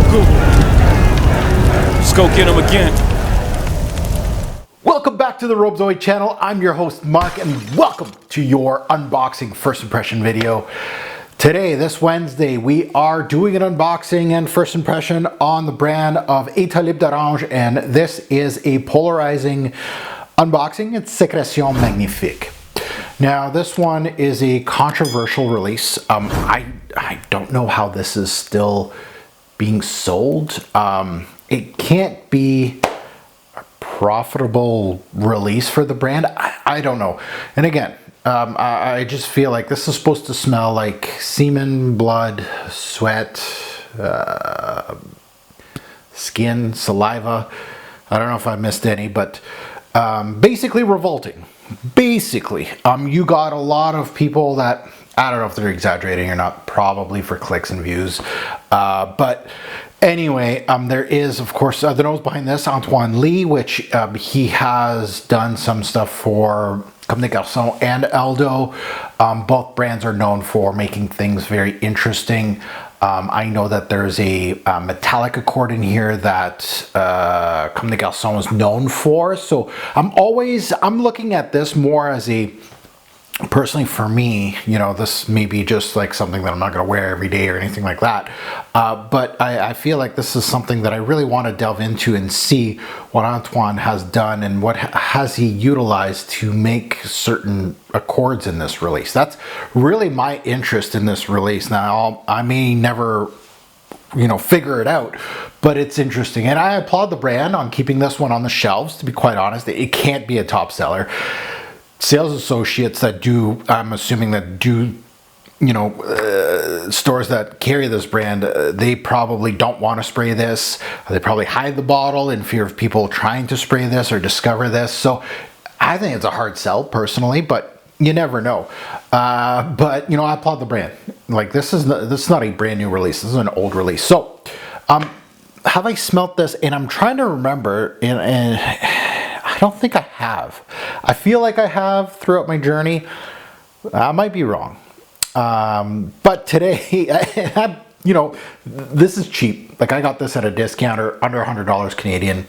Google. Let's go get him again. Welcome back to the Robezoid channel. I'm your host Mark, and welcome to your unboxing first impression video. Today, this Wednesday, we are doing an unboxing and first impression on the brand of Etat Libre, and this is a polarizing unboxing. It's Secretions Magnifiques. Now, this one is a controversial release. I don't know how this is still being sold. It can't be a profitable release for the brand. I don't know. And again, I just feel like this is supposed to smell like semen, blood, sweat, skin, saliva. I don't know if I missed any, but basically revolting. Basically, you got a lot of people that, I don't know if they're exaggerating or not, probably for clicks and views. But anyway, there is, of course, the nose behind this, Antoine Lee, which he has done some stuff for Comme des Garçons and Eldo. Both brands are known for making things very interesting. I know that there's a metallic accord in here that Comme des Garçons is known for. So I'm looking at this more as a, personally for me, you know, this may be just like something that I'm not going to wear every day or anything like that. But I feel like this is something that I really want to delve into and see what Antoine has done and what has he utilized to make certain accords in this release. That's really my interest in this release. Now, I may never, you know, figure it out, but it's interesting. And I applaud the brand on keeping this one on the shelves, to be quite honest. It can't be a top seller. Sales associates that do, I'm assuming that do, you know, stores that carry this brand, they probably don't want to spray this. They probably hide the bottle in fear of people trying to spray this or discover this. So I think it's a hard sell personally, but you never know. But, you know, I applaud the brand. Like, this is not a brand new release. This is an old release. So have I smelt this? And I'm trying to remember, and I don't think I have. I feel like I have throughout my journey. I might be wrong. But today, you know, this is cheap. Like, I got this at a discounter, under $100 Canadian.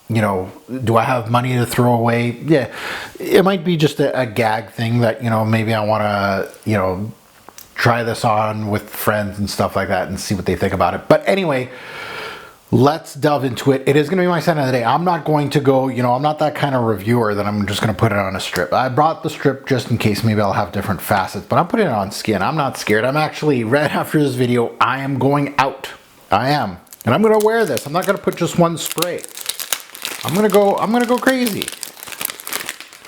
You know, do I have money to throw away? Yeah. It might be just a gag thing that, you know, maybe I want to, you know, try this on with friends and stuff like that and see what they think about it. But anyway, let's delve into it. It is going to be my scent of the day. I'm not going to go, you know, I'm not that kind of reviewer that I'm just going to put it on a strip. I brought the strip just in case maybe I'll have different facets, but I'm putting it on skin. I'm not scared. I'm actually, right after this video, I am going out. I am. And I'm going to wear this. I'm not going to put just one spray. I'm going to go crazy.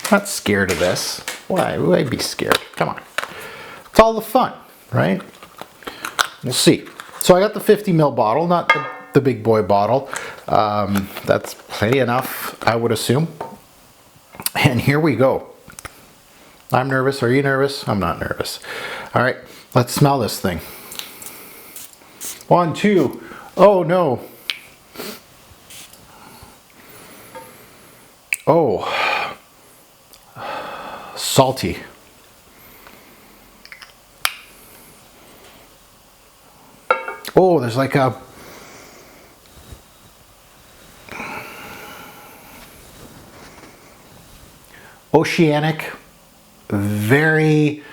I'm not scared of this. Why would I be scared? Come on. It's all the fun, right? We'll see. So I got the 50 ml bottle, not the big boy bottle. That's plenty enough, I would assume. And here we go. I'm nervous. Are you nervous? I'm not nervous. All right, let's smell this thing. 1, 2. Oh no. Oh, salty. Oh, there's like a oceanic, very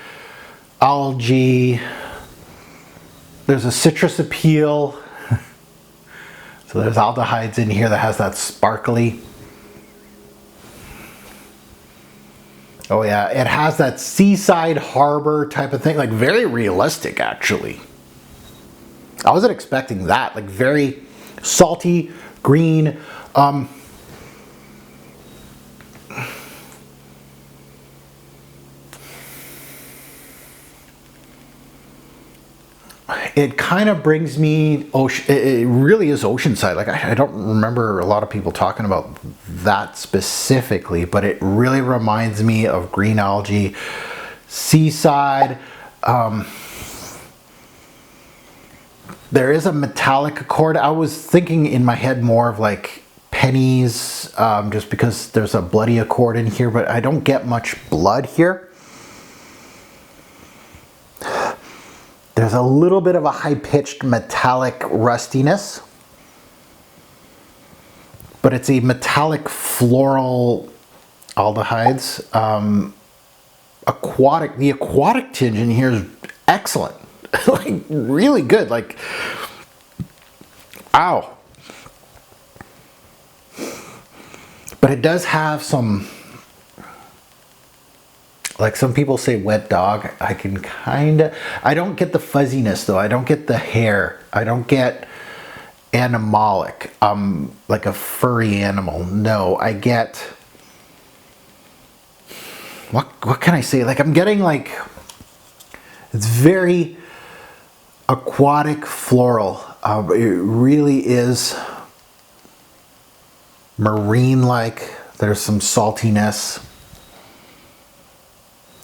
algae. There's a citrus appeal. So there's aldehydes in here that has that sparkly. Oh yeah, it has that seaside harbor type of thing, like very realistic actually. I wasn't expecting that, like very salty, green. It kind of brings me, it really is oceanside. Like I don't remember a lot of people talking about that specifically, but it really reminds me of green algae, seaside. There is a metallic accord. I was thinking in my head more of like pennies, just because there's a bloody accord in here, but I don't get much blood here. There's a little bit of a high-pitched metallic rustiness, but it's a metallic floral aldehydes. The aquatic tinge in here is excellent. Like, really good. Like, ow. But it does have some, like some people say wet dog. I can kind of, I don't get the fuzziness though. I don't get the hair. I don't get animalic, like a furry animal. No, I get, what can I say? Like, I'm getting like, it's very aquatic floral. It really is marine-like. There's some saltiness.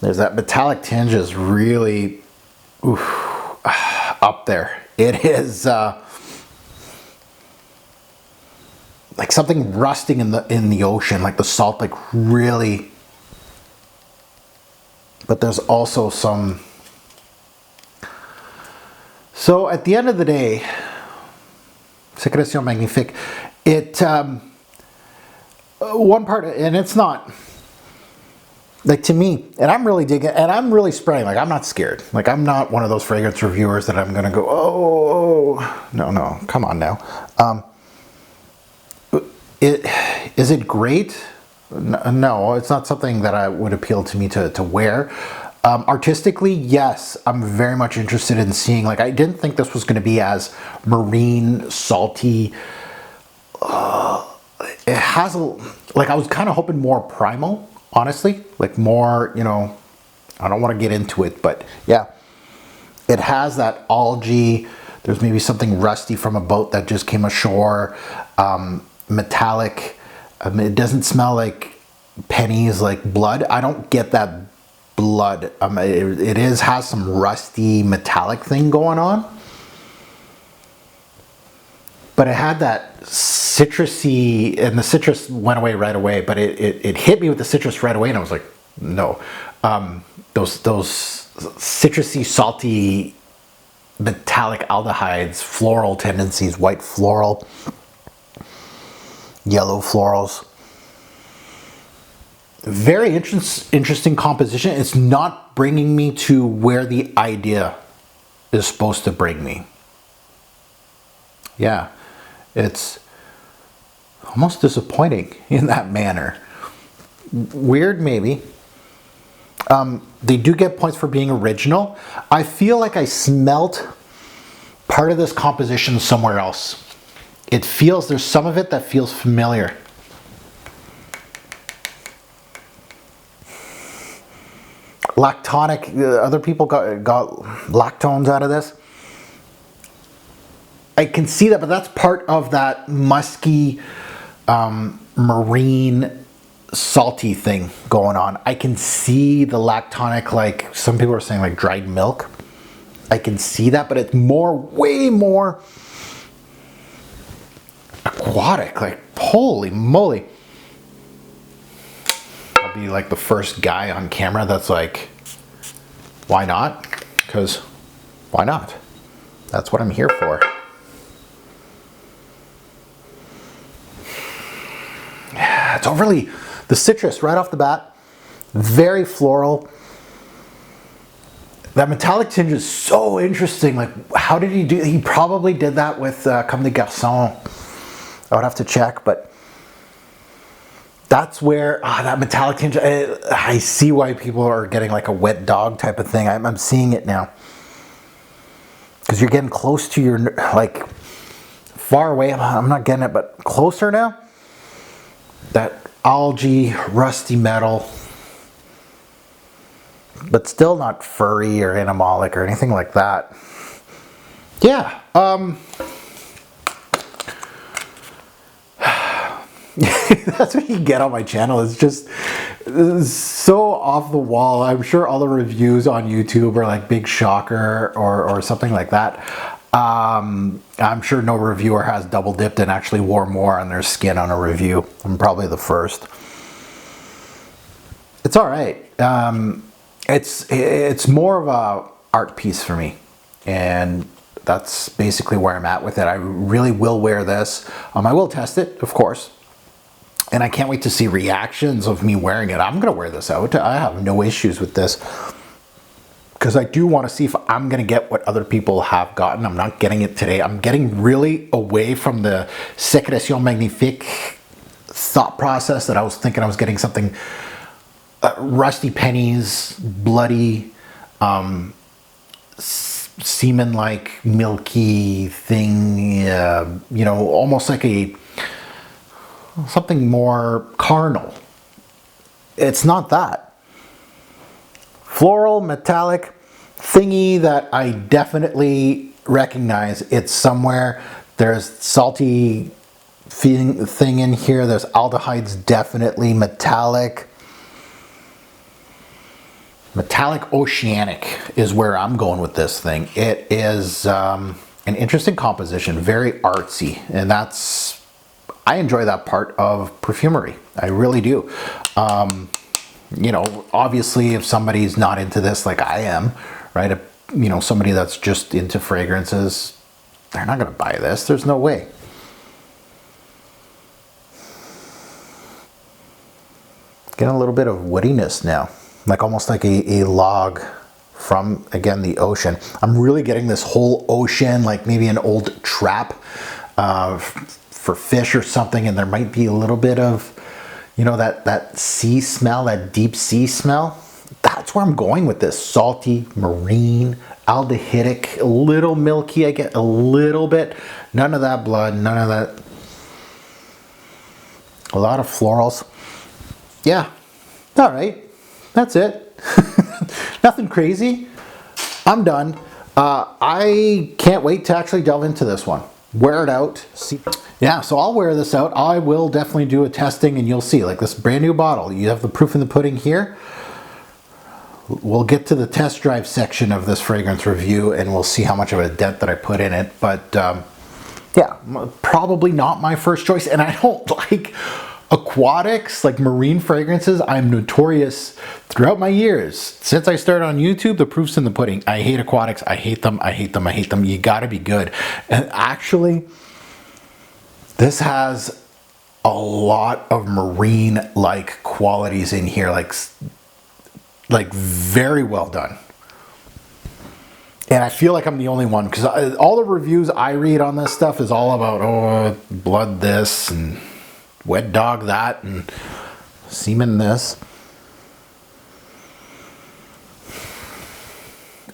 There's that metallic tinge is really up there. It is like something rusting in the ocean, like the salt, like really. But there's also some. So at the end of the day, Secretions Magnifiques, it one part, and it's not. Like, to me, and I'm really digging, and I'm really spraying, like, I'm not scared. Like, I'm not one of those fragrance reviewers that I'm going to go, oh, no, come on now. Is it great? No, it's not something that would appeal to me to wear. Artistically, yes, I'm very much interested in seeing, like, I didn't think this was going to be as marine, salty. It has, like, I was kind of hoping more primal. Honestly, like more, you know, I don't want to get into it, but yeah, it has that algae. There's maybe something rusty from a boat that just came ashore. Metallic. It doesn't smell like pennies, like blood. I don't get that blood. It has some rusty metallic thing going on. But it had that citrusy, and the citrus went away right away, but it hit me with the citrus right away, and I was like, no. Those citrusy, salty, metallic aldehydes, floral tendencies, white floral, yellow florals. Very interesting composition. It's not bringing me to where the idea is supposed to bring me. Yeah. It's almost disappointing in that manner. Weird, maybe. They do get points for being original. I feel like I smelt part of this composition somewhere else. There's some of it that feels familiar. Lactonic, other people got lactones out of this. I can see that, but that's part of that musky, marine, salty thing going on. I can see the lactonic, like some people are saying, like dried milk. I can see that, but it's way more aquatic. Like, holy moly. I'll be like the first guy on camera that's like, why not? Because why not? That's what I'm here for. It's overly, the citrus right off the bat, very floral. That metallic tinge is so interesting. Like, how did he do? He probably did that with Comme des Garçons. I would have to check, but that's where that metallic tinge. I see why people are getting like a wet dog type of thing. I'm seeing it now because you're getting close to your, like, far away. I'm not getting it, but closer now. That algae, rusty metal, but still not furry or animalic or anything like that. Yeah. That's what you get on my channel. It's just so off the wall. I'm sure all the reviews on YouTube are like big shocker or something like that. I'm sure no reviewer has double dipped and actually wore more on their skin on a review. I'm probably the first. It's all right. It's more of a art piece for me. And that's basically where I'm at with it. I really will wear this. I will test it, of course. And I can't wait to see reactions of me wearing it. I'm going to wear this out. I have no issues with this. Because I do want to see if I'm going to get what other people have gotten. I'm not getting it today. I'm getting really away from the Secretions Magnifiques thought process that I was thinking I was getting something rusty pennies, bloody, semen-like, milky thing, you know, almost like something more carnal. It's not that. Floral, metallic thingy that I definitely recognize. It's somewhere. There's salty thing in here. There's aldehydes, definitely metallic. Metallic oceanic is where I'm going with this thing. It is an interesting composition, very artsy, and I enjoy that part of perfumery. I really do. You know, obviously if somebody's not into this like I am, right? You know, somebody that's just into fragrances, they're not going to buy this. There's no way. Getting a little bit of woodiness now, like almost like a log from, again, the ocean. I'm really getting this whole ocean, like maybe an old trap for fish or something, and there might be a little bit of, you know, that sea smell, that deep sea smell. That's where I'm going with this. Salty, marine, aldehydic, a little milky. I get a little bit. None of that blood, none of that. A lot of florals. Yeah. All right. That's it. Nothing crazy. I'm done. I can't wait to actually delve into this one. Wear it out. See. Yeah, so I'll wear this out. I will definitely do a testing, and you'll see. Like this brand new bottle. You have the proof in the pudding here. We'll get to the test drive section of this fragrance review, and we'll see how much of a dent that I put in it. But yeah, probably not my first choice. And I don't like aquatics, like marine fragrances. I'm notorious throughout my years. Since I started on YouTube, the proof's in the pudding. I hate aquatics. I hate them. I hate them. I hate them. You gotta be good. And actually, this has a lot of marine-like qualities in here, like very well done. And I feel like I'm the only one, because all the reviews I read on this stuff is all about, oh, blood this and wet dog that and semen this.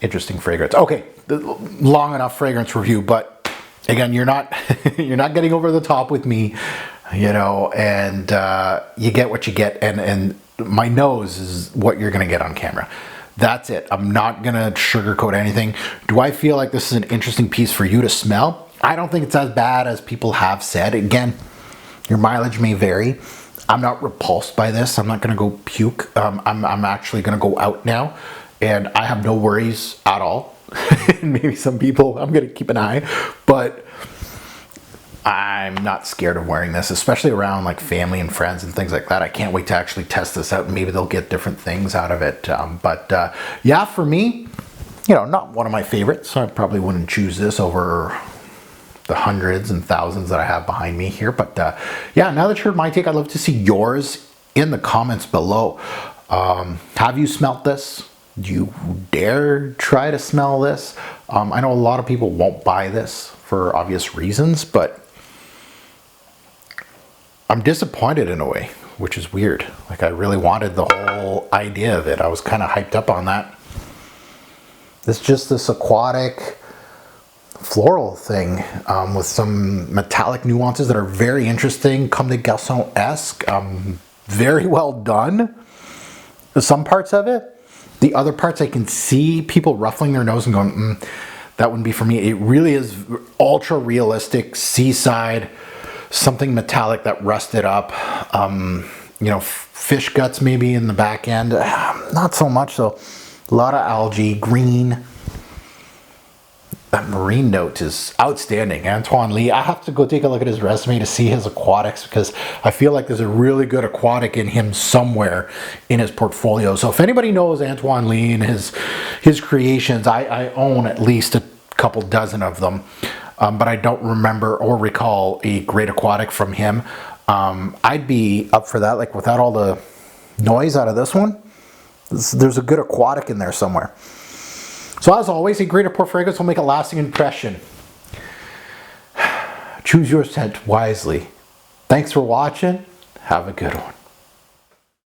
Interesting fragrance. Okay, long enough fragrance review, but again, you're not getting over the top with me, you know, and you get what you get, and my nose is what you're gonna get on camera. That's it. I'm not gonna sugarcoat anything. Do I feel like this is an interesting piece for you to smell? I don't think it's as bad as people have said. Again, your mileage may vary. I'm not repulsed by this. I'm not gonna go puke. I'm actually gonna go out now, and I have no worries at all. Maybe some people, I'm gonna keep an eye, but I'm not scared of wearing this, especially around like family and friends and things like that. I can't wait to actually test this out, and maybe they'll get different things out of it. But yeah, for me, you know, not one of my favorites, so I probably wouldn't choose this over the hundreds and thousands that I have behind me here. But yeah, now that you heard my take, I'd love to see yours in the comments below. Have you smelt this? Do you dare try to smell this? I know a lot of people won't buy this for obvious reasons, but I'm disappointed in a way, which is weird. Like, I really wanted the whole idea of it. I was kind of hyped up on that. It's just this aquatic floral thing with some metallic nuances that are very interesting. Comme des Garçons-esque. Very well done. Some parts of it. The other parts, I can see people ruffling their nose and going, that wouldn't be for me. It really is ultra realistic, seaside, something metallic that rusted up. You know, fish guts maybe in the back end. Not so much though. A lot of algae, green. That marine note is outstanding. Antoine Lee, I have to go take a look at his resume to see his aquatics, because I feel like there's a really good aquatic in him somewhere in his portfolio. So if anybody knows Antoine Lee and his creations, I own at least couple dozen of them, but I don't remember or recall a great aquatic from him. I'd be up for that, like without all the noise out of this one. There's a good aquatic in there somewhere. So as always, a great pour fragrance will make a lasting impression. Choose your scent wisely. Thanks for watching. Have a good one.